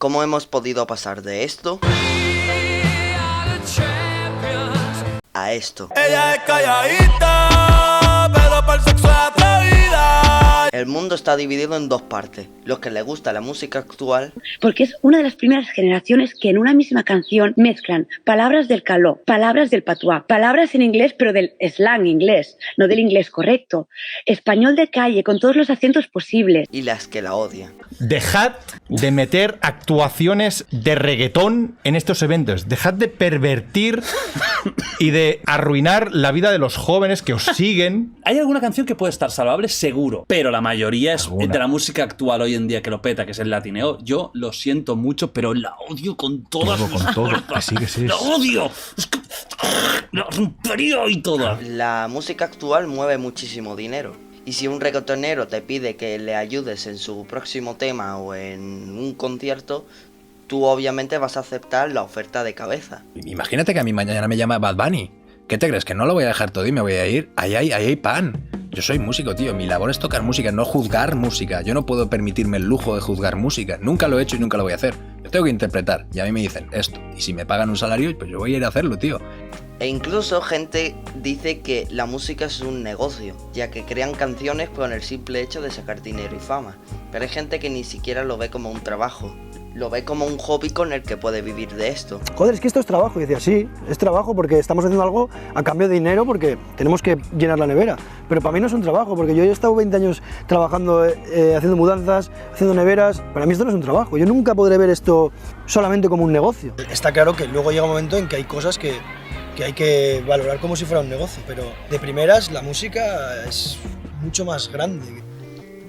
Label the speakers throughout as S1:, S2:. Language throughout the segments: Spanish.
S1: ¿Cómo hemos podido pasar de esto a esto?
S2: Ella es calladita, pero para el sexo es atrevida.
S1: El mundo está dividido en dos partes, los que les gusta la música actual,
S3: porque es una de las primeras generaciones que en una misma canción mezclan palabras del caló, palabras del patuá, palabras en inglés pero del slang inglés, no del inglés correcto, español de calle con todos los acentos posibles.
S1: y las que la odian.
S4: Dejad de meter actuaciones de reggaetón en estos eventos. Dejad de pervertir y de arruinar la vida de los jóvenes que os siguen.
S5: Hay alguna canción que puede estar salvable, seguro, pero la mayoría es
S4: ¿Alguna?
S5: de la música actual hoy en día que lo peta, que es el latineo. Yo lo siento mucho, pero la odio con todas mis
S4: Con todo.
S5: fuerzas.
S4: Que sí.
S5: ¡La odio! Es que la rompería y toda.
S1: La música actual mueve muchísimo dinero. Y si un reggaetonero te pide que le ayudes en su próximo tema o en un concierto, tú obviamente vas a aceptar la oferta de cabeza.
S6: Imagínate que a mí mañana me llama Bad Bunny. ¿Qué te crees? ¿Que no lo voy a dejar todo y me voy a ir? Ahí hay pan. Yo soy músico, tío. Mi labor es tocar música, no juzgar música. Yo no puedo permitirme el lujo de juzgar música. Nunca lo he hecho y nunca lo voy a hacer. Yo tengo que interpretar. Y a mí me dicen esto. Y si me pagan un salario, pues yo voy a ir a hacerlo, tío.
S1: E incluso gente dice que la música es un negocio, ya que crean canciones con el simple hecho de sacar dinero y fama. Pero hay gente que ni siquiera lo ve como un trabajo, lo ve como un hobby con el que puede vivir de esto.
S7: Joder, es que esto es trabajo. Y decía, sí, es trabajo porque estamos haciendo algo a cambio de dinero porque tenemos que llenar la nevera. Pero para mí no es un trabajo, porque yo he estado 20 años trabajando, haciendo mudanzas, haciendo neveras. Para mí esto no es un trabajo. Yo nunca podré ver esto solamente como un negocio. Está claro que luego llega un momento en que hay cosas que hay que valorar como si fuera un negocio. Pero de primeras la música es mucho más grande.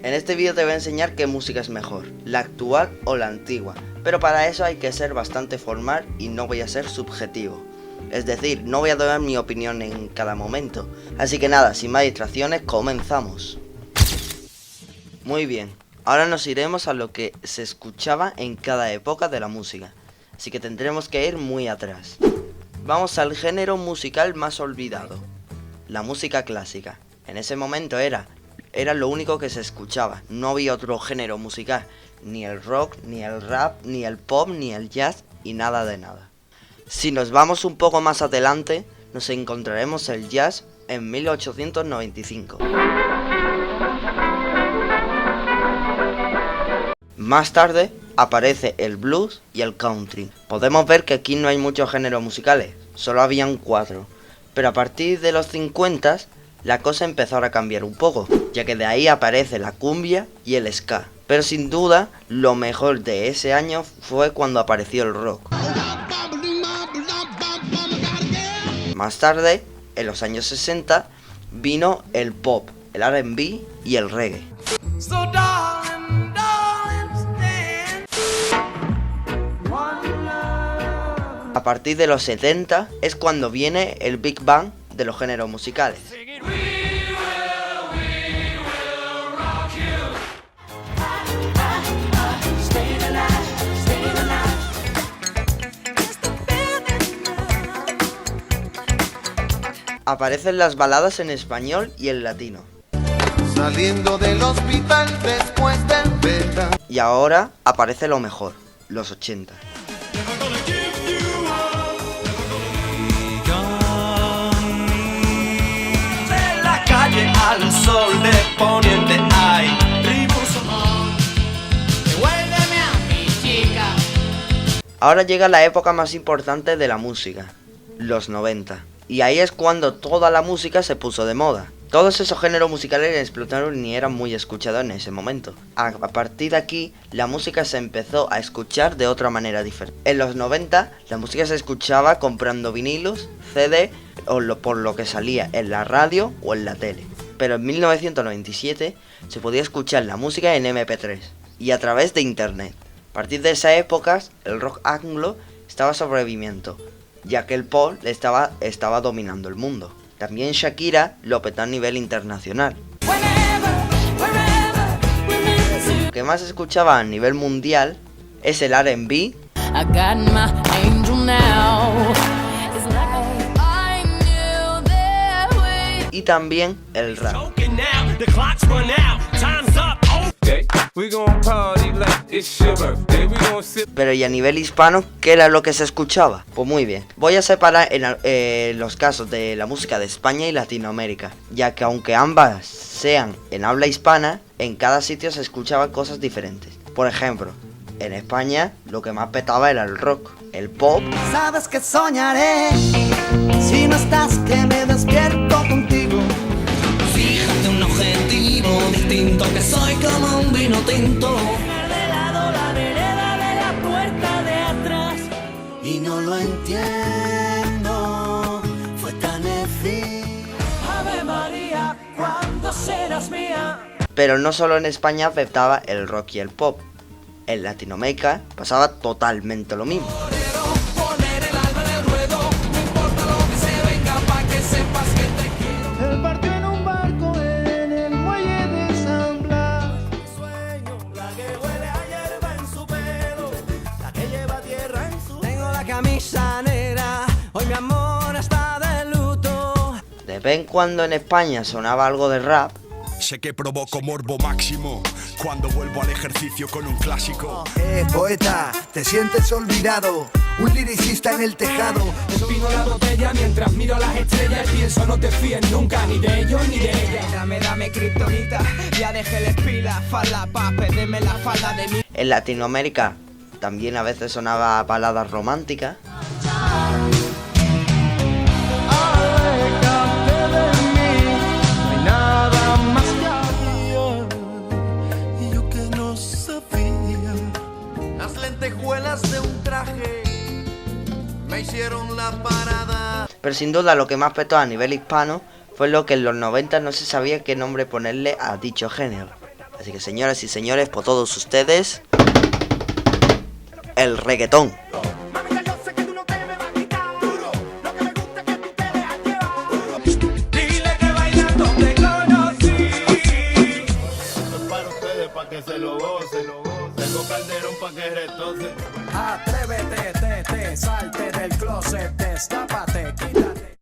S1: En este vídeo te voy a enseñar qué música es mejor, la actual o la antigua, pero para eso hay que ser bastante formal y no voy a ser subjetivo. Es decir, no voy a dar mi opinión en cada momento. Así que nada, sin más distracciones, comenzamos. Muy bien, ahora nos iremos a lo que se escuchaba en cada época de la música, así que tendremos que ir muy atrás. Vamos al género musical más olvidado, la música clásica. En ese momento era lo único que se escuchaba, no había otro género musical, ni el rock, ni el rap, ni el pop, ni el jazz y nada de nada. Si nos vamos un poco más adelante, nos encontraremos el jazz en 1895. Más tarde aparece el blues y el country. Podemos ver que aquí no hay muchos géneros musicales, solo habían 4, pero a partir de los 50 la cosa empezó a cambiar un poco, ya que de ahí aparece la cumbia y el ska. Pero sin duda, lo mejor de ese año fue cuando apareció el rock. Más tarde, en los años 60, vino el pop, el R&B y el reggae. A partir de los 70 es cuando viene el Big Bang de los géneros musicales. Aparecen las baladas en español y en latino.
S2: Saliendo del hospital después del beta.
S1: Y ahora aparece lo mejor, los 80.
S2: De la calle al sol de poniente hay ritmos. Devuélveme a mi chica.
S1: Ahora llega la época más importante de la música, los 90. Y ahí es cuando toda la música se puso de moda. Todos esos géneros musicales explotaron y eran muy escuchados en ese momento. A partir de aquí, la música se empezó a escuchar de otra manera diferente. En los 90, la música se escuchaba comprando vinilos, CD o por lo que salía en la radio o en la tele. Pero en 1997 se podía escuchar la música en MP3 y a través de internet. A partir de esa época, el rock anglo estaba sobreviviendo, ya que el pop estaba dominando el mundo. También Shakira lo petó a nivel internacional. Lo que más se escuchaba a nivel mundial es el R&B y también el rap.
S2: day. We gon' party like it's your birthday. We gon' sip.
S1: Pero y a nivel hispano, ¿qué era lo que se escuchaba? Pues muy bien, voy a separar los casos de la música de España y Latinoamérica, ya que aunque ambas sean en habla hispana, en cada sitio se escuchaban cosas diferentes. Por ejemplo, en España lo que más petaba era el rock, el pop.
S2: Sabes que soñaré si no estás, que me despierto contigo. Fíjate un objetivo distinto, que soy como un vino tinto. De lado la vereda de la puerta de atrás. Y no lo entiendo, fue tan efímero. Ave María, ¿cuándo serás mía?
S1: Pero no solo en España afectaba el rock y el pop. En Latinoamérica pasaba totalmente lo mismo.
S2: Poner el alma en el ruedo, no importa lo que se venga, pa' que sepas que te quiero. Él partió en un barco en el muelle de San Blas. Sueño, la que huele a hierba en su pelo, la que lleva tierra en su... Tengo la camisa negra, hoy mi amor está de luto.
S1: De vez en cuando en España sonaba algo de rap.
S8: Sé que provoco morbo máximo cuando vuelvo al ejercicio con un clásico.
S9: Poeta, te sientes olvidado, un liricista en el tejado.
S2: Empino la botella mientras miro las estrellas y pienso no te fíes nunca ni de ellos ni de ella. Dame kriptonita, ya dejé las pilas, falda pa' perderme la falda de mí.
S1: En Latinoamérica también a veces sonaba baladas románticas.
S2: De un traje me hicieron la parada.
S1: Pero sin duda lo que más petó a nivel hispano fue lo que en los 90 no se sabía qué nombre ponerle a dicho género. Así que señoras y señores, por todos ustedes, el reggaetón.
S2: Dile que bailando te conocí.
S10: Para ustedes, pa' que se lo gocen. Tengo Calderón pa' que retoce.
S2: Atrévete, salte del closet, destápate, quítate.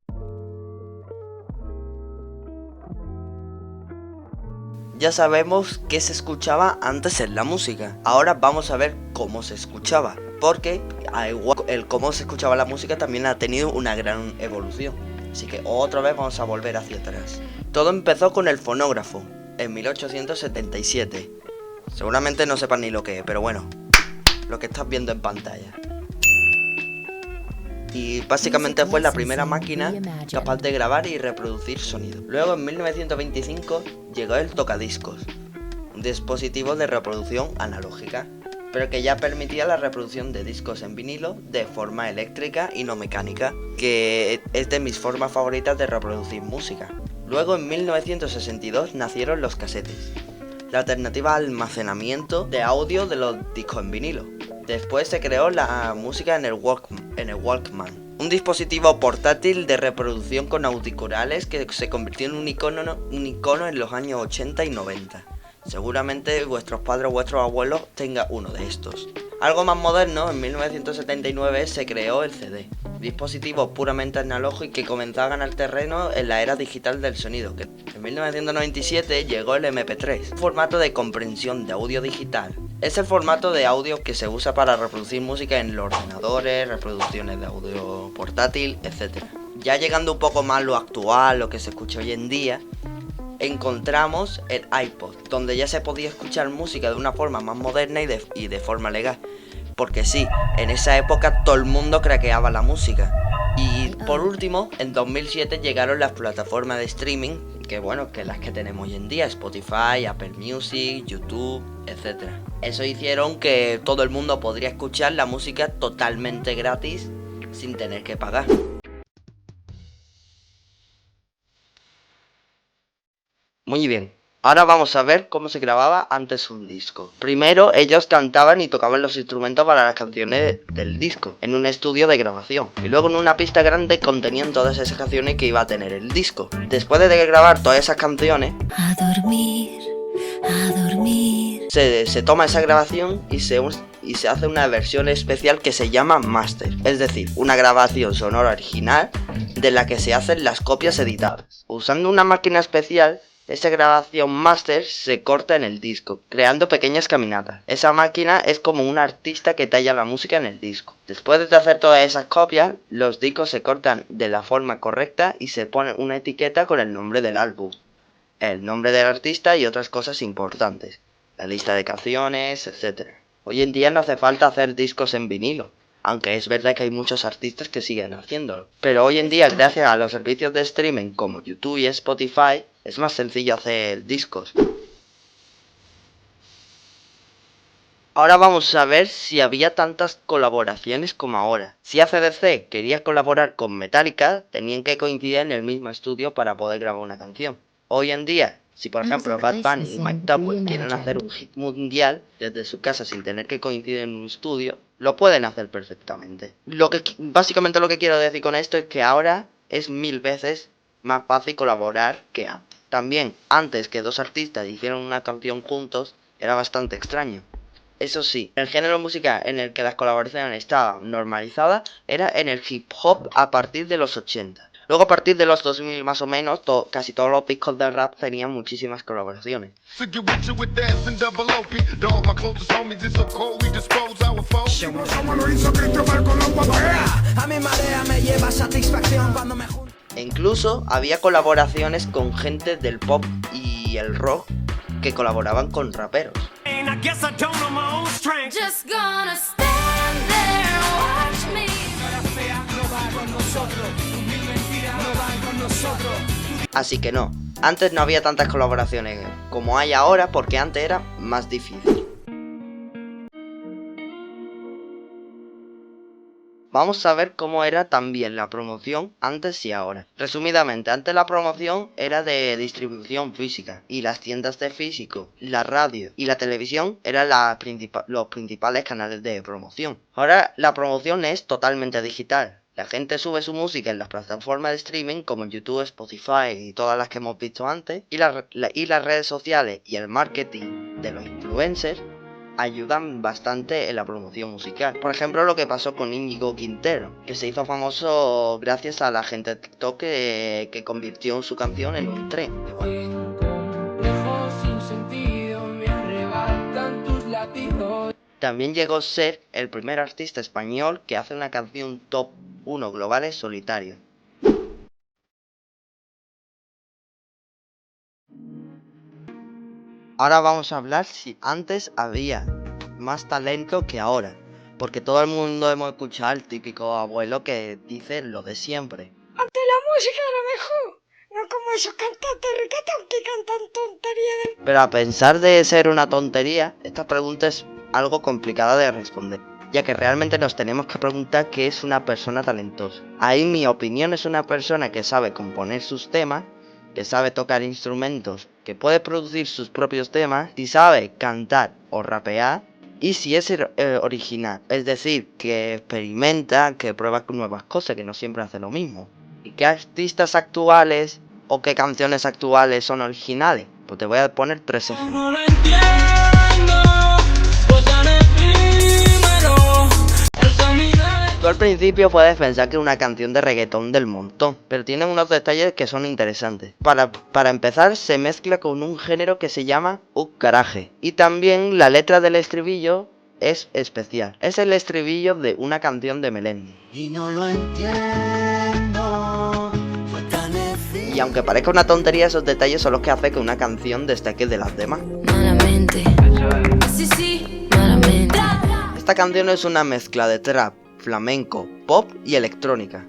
S1: Ya sabemos qué se escuchaba antes en la música. Ahora vamos a ver cómo se escuchaba. Porque al igual el cómo se escuchaba la música también ha tenido una gran evolución. Así que otra vez vamos a volver hacia atrás. Todo empezó con el fonógrafo en 1877. Seguramente no sepan ni lo que es, pero bueno, lo que estás viendo en pantalla. Y básicamente fue la primera máquina capaz de grabar y reproducir sonido. Luego en 1925 llegó el tocadiscos, un dispositivo de reproducción analógica, pero que ya permitía la reproducción de discos en vinilo de forma eléctrica y no mecánica, que es de mis formas favoritas de reproducir música. Luego en 1962 nacieron los casetes, la alternativa al almacenamiento de audio de los discos en vinilo. Después se creó la música en el Walkman, un dispositivo portátil de reproducción con auriculares que se convirtió en un icono en los años 80 y 90. Seguramente vuestros padres o vuestros abuelos tengan uno de estos. Algo más moderno, en 1979 se creó el CD, dispositivo puramente analógico que comenzó a ganar terreno en la era digital del sonido. En 1997 llegó el MP3, un formato de comprensión de audio digital. Es el formato de audio que se usa para reproducir música en los ordenadores, reproducciones de audio portátil, etc. Ya llegando un poco más a lo actual, lo que se escucha hoy en día, encontramos el iPod, donde ya se podía escuchar música de una forma más moderna y de forma legal. Porque sí, en esa época todo el mundo craqueaba la música. Y por último, en 2007 llegaron las plataformas de streaming, que las que tenemos hoy en día, Spotify, Apple Music, YouTube, etc. Eso hicieron que todo el mundo podría escuchar la música totalmente gratis, sin tener que pagar. Muy bien, ahora vamos a ver cómo se grababa antes un disco. Primero ellos cantaban y tocaban los instrumentos para las canciones del disco, en un estudio de grabación. Y luego en una pista grande contenían todas esas canciones que iba a tener el disco. Después de grabar todas esas canciones,
S11: a dormir,
S1: se toma esa grabación y se hace una versión especial que se llama master. Es decir, una grabación sonora original de la que se hacen las copias editadas. Usando una máquina especial Esa grabación máster se corta en el disco, creando pequeñas caminatas. Esa máquina es como un artista que talla la música en el disco. Después de hacer todas esas copias, los discos se cortan de la forma correcta y se pone una etiqueta con el nombre del álbum, el nombre del artista y otras cosas importantes, la lista de canciones, etc. Hoy en día no hace falta hacer discos en vinilo, aunque es verdad que hay muchos artistas que siguen haciéndolo. Pero hoy en día, gracias a los servicios de streaming como YouTube y Spotify, es más sencillo hacer discos. Ahora vamos a ver si había tantas colaboraciones como ahora. Si AC/DC quería colaborar con Metallica, tenían que coincidir en el mismo estudio para poder grabar una canción. Hoy en día, si por ejemplo Bad Bunny y Mike Tupper quieren hacer un hit mundial desde su casa sin tener que coincidir en un estudio, lo pueden hacer perfectamente. Básicamente lo que quiero decir con esto es que ahora es 1000 veces más fácil colaborar que antes. También, antes que dos artistas hicieran una canción juntos, era bastante extraño. Eso sí, el género musical en el que las colaboraciones estaban normalizadas era en el hip hop a partir de los 80. Luego a partir de los 2000 más o menos, casi todos los discos de rap tenían muchísimas colaboraciones. E incluso había colaboraciones con gente del pop y el rock que colaboraban con raperos. Así que no, antes no había tantas colaboraciones como hay ahora porque antes era más difícil. Vamos a ver cómo era también la promoción antes y ahora. Resumidamente, antes la promoción era de distribución física y las tiendas de físico, la radio y la televisión eran los principales canales de promoción. Ahora la promoción es totalmente digital. La gente sube su música en las plataformas de streaming como YouTube, Spotify y todas las que hemos visto antes, y las redes sociales y el marketing de los influencers ayudan bastante en la promoción musical. Por ejemplo, lo que pasó con Íñigo Quintero, que se hizo famoso gracias a la gente de TikTok que convirtió su canción en un tren. También llegó a ser el primer artista español que hace una canción top 1 global en solitario. Ahora vamos a hablar si antes había más talento que ahora, porque todo el mundo hemos escuchado al típico abuelo que dice lo de siempre.
S11: Antes la música era mejor, no como esos cantantes reggaetón que cantan tonterías.
S1: Pero a pesar de ser una tontería, esta pregunta es algo complicada de responder, ya que realmente nos tenemos que preguntar qué es una persona talentosa. Ahí mi opinión es una persona que sabe componer sus temas, que sabe tocar instrumentos, que puede producir sus propios temas, si sabe cantar o rapear, y si es original, es decir, que experimenta, que prueba con nuevas cosas, que no siempre hace lo mismo. ¿Y qué artistas actuales o qué canciones actuales son originales? Pues te voy a poner 3 ejemplos. Tú al principio puedes pensar que es una canción de reggaetón del montón, pero tiene unos detalles que son interesantes. Para empezar, se mezcla con un género que se llama garaje. Y también la letra del estribillo es especial. Es el estribillo de una canción de Melendi.
S2: Y no lo entiendo.
S1: Y aunque parezca una tontería, esos detalles son los que hacen que una canción destaque de las demás.
S2: Malamente. Sí, malamente.
S1: Esta canción es una mezcla de trap, flamenco, pop y electrónica.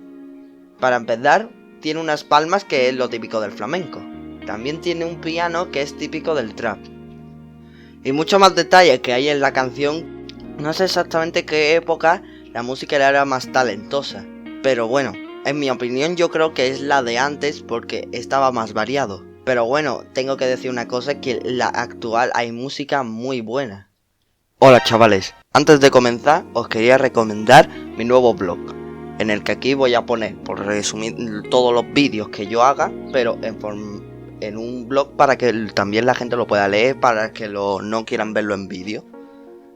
S1: Para empezar, tiene unas palmas que es lo típico del flamenco. También tiene un piano que es típico del trap. Y muchos más detalles que hay en la canción. No sé exactamente qué época la música era más talentosa, pero bueno, en mi opinión yo creo que es la de antes porque estaba más variado. Pero bueno, tengo que decir una cosa, que la actual hay música muy buena. Hola chavales, antes de comenzar os quería recomendar mi nuevo blog, en el que aquí voy a poner, por resumir, todos los vídeos que yo haga, pero en un blog para que también la gente lo pueda leer, para que no quieran verlo en vídeo.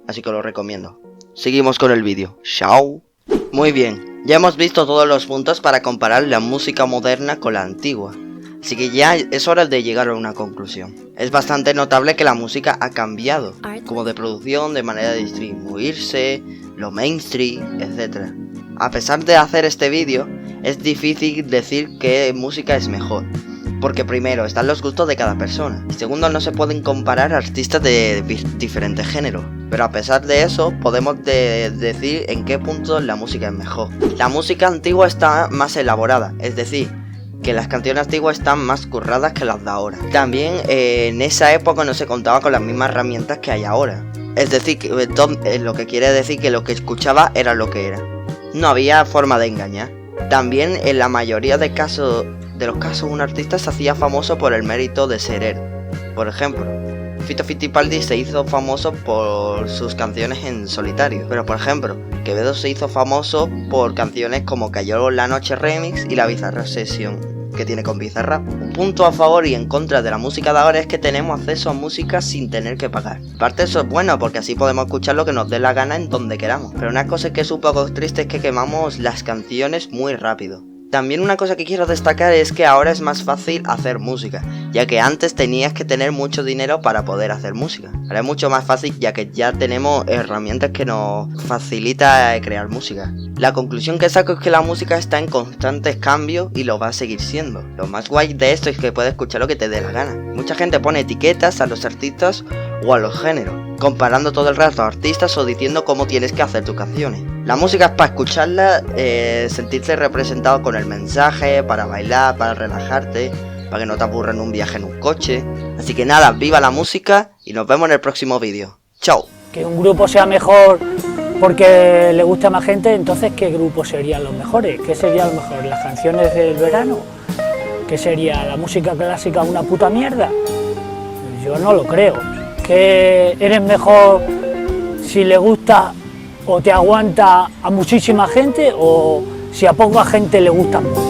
S1: Así que lo recomiendo. Seguimos con el vídeo. ¡Chao! Muy bien, ya hemos visto todos los puntos para comparar la música moderna con la antigua. Así que ya es hora de llegar a una conclusión. Es bastante notable que la música ha cambiado, como de producción, de manera de distribuirse, lo mainstream, etc. A pesar de hacer este vídeo, es difícil decir qué música es mejor. Porque primero, están los gustos de cada persona. Y segundo, no se pueden comparar artistas de diferentes géneros. Pero a pesar de eso, podemos decir en qué punto la música es mejor. La música antigua está más elaborada, es decir, que las canciones antiguas están más curradas que las de ahora. También en esa época no se contaba con las mismas herramientas que hay ahora. Es decir, lo que quiere decir que lo que escuchaba era lo que era. No había forma de engañar. También en la mayoría de los casos un artista se hacía famoso por el mérito de ser él. Por ejemplo, Fito Fitipaldi se hizo famoso por sus canciones en solitario. Pero por ejemplo, Quevedo se hizo famoso por canciones como Cayó la Noche Remix y la Bizarrap Session que tiene con Bizarrap. Un punto a favor y en contra de la música de ahora es que tenemos acceso a música sin tener que pagar. Aparte eso es bueno porque así podemos escuchar lo que nos dé la gana en donde queramos. Pero una cosa que es un poco triste es que quemamos las canciones muy rápido. También una cosa que quiero destacar es que ahora es más fácil hacer música, ya que antes tenías que tener mucho dinero para poder hacer música. Ahora es mucho más fácil ya que ya tenemos herramientas que nos facilita crear música. La conclusión que saco es que la música está en constantes cambios y lo va a seguir siendo. Lo más guay de esto es que puedes escuchar lo que te dé la gana. Mucha gente pone etiquetas a los artistas o a los géneros, comparando todo el rato a artistas o diciendo cómo tienes que hacer tus canciones. La música es para escucharla, sentirte representado con el mensaje, para bailar, para relajarte, para que no te aburra en un viaje en un coche. Así que nada, viva la música y nos vemos en el próximo vídeo. ¡Chao!
S12: Que un grupo sea mejor porque le gusta a más gente, entonces ¿qué grupos serían los mejores? ¿Qué sería lo mejor? ¿Las canciones del verano? ¿Qué sería? ¿La música clásica una puta mierda? Yo no lo creo. ¿Que eres mejor si le gusta o te aguanta a muchísima gente o si a poca gente le gusta mucho?